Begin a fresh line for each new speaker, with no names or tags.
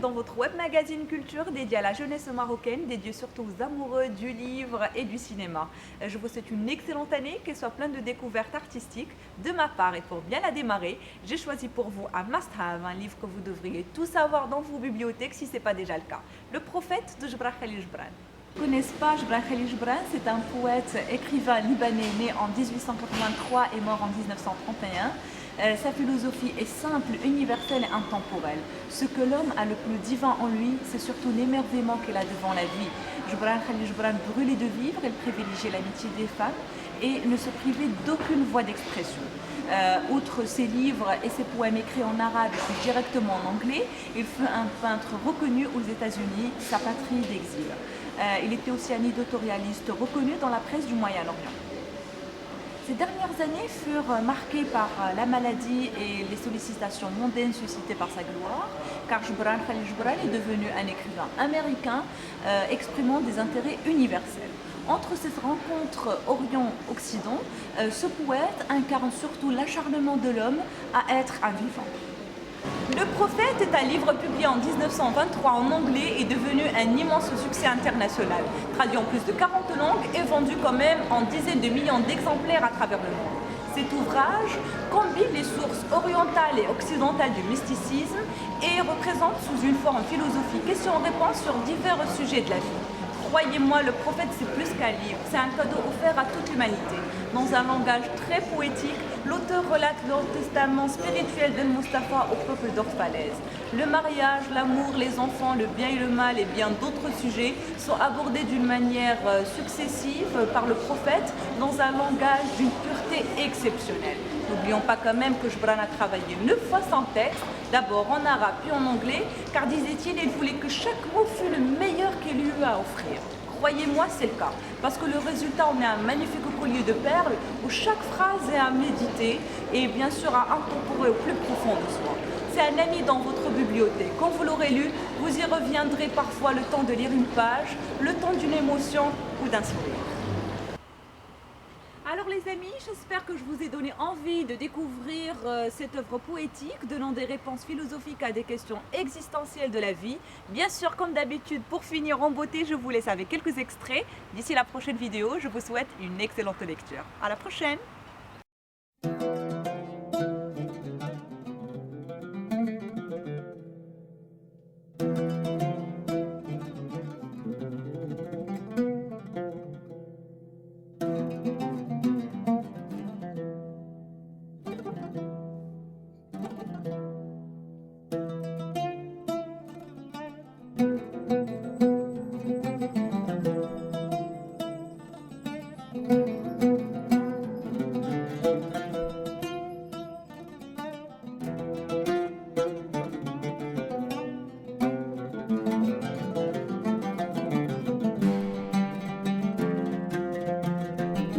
dans votre web magazine culture dédié à la jeunesse marocaine, dédié surtout aux amoureux du livre et du cinéma. Je vous souhaite une excellente année, qu'elle soit pleine de découvertes artistiques. De ma part, et pour bien la démarrer, j'ai choisi pour vous un must-have, un livre que vous devriez tout savoir dans vos bibliothèques si ce n'est pas déjà le cas. Le Prophète de Gebran Khalil Gibran. Vous ne connaissez pas Gebran Khalil Gibran, c'est un poète, écrivain libanais né en 1883 et mort en 1931. Sa philosophie est simple, universelle et intemporelle. Ce que l'homme a le plus divin en lui, c'est surtout l'émerveillement qu'il a devant la vie. Gebran Khalil Gibran brûlait de vivre, il privilégiait l'amitié des femmes et ne se privait d'aucune voie d'expression. Outre ses livres et ses poèmes écrits en arabe et directement en anglais, il fut un peintre reconnu aux États-Unis, sa patrie d'exil. Il était aussi un éditorialiste reconnu dans la presse du Moyen-Orient. Ces dernières années furent marquées par la maladie et les sollicitations mondaines suscitées par sa gloire, car Gebran Khalil Gibran est devenu un écrivain américain exprimant des intérêts universels. Entre ces rencontres Orient-Occident, ce poète incarne surtout l'acharnement de l'homme à être un vivant. Le Prophète est un livre publié en 1923 en anglais et devenu un immense succès international, traduit en plus de 40 langues et vendu quand même en dizaines de millions d'exemplaires à travers le monde. Cet ouvrage combine les sources orientales et occidentales du mysticisme et représente sous une forme philosophique questions-réponses sur divers sujets de la vie. Croyez-moi, le Prophète c'est plus qu'un livre, c'est un cadeau offert à toute l'humanité. Dans un langage très poétique, l'auteur relate le testament spirituel d'El Mustafa au peuple d'Orphalaise. Le mariage, l'amour, les enfants, le bien et le mal et bien d'autres sujets sont abordés d'une manière successive par le Prophète dans un langage d'une pureté exceptionnelle. N'oublions pas quand même que Gebran a travaillé 9 fois sans texte, d'abord en arabe puis en anglais, car disait-il, il voulait que chaque mot fût le meilleur qu'il eût à offrir. Croyez-moi, c'est le cas, parce que le résultat, on a un magnifique collier de perles où chaque phrase est à méditer et bien sûr à incorporer au plus profond de soi. C'est un ami dans votre bibliothèque. Quand vous l'aurez lu, vous y reviendrez parfois le temps de lire une page, le temps d'une émotion ou d'un sourire. Alors les amis, j'espère que je vous ai donné envie de découvrir cette œuvre poétique donnant des réponses philosophiques à des questions existentielles de la vie. Bien sûr, comme d'habitude, pour finir en beauté, je vous laisse avec quelques extraits. D'ici la prochaine vidéo, je vous souhaite une excellente lecture. À la prochaine!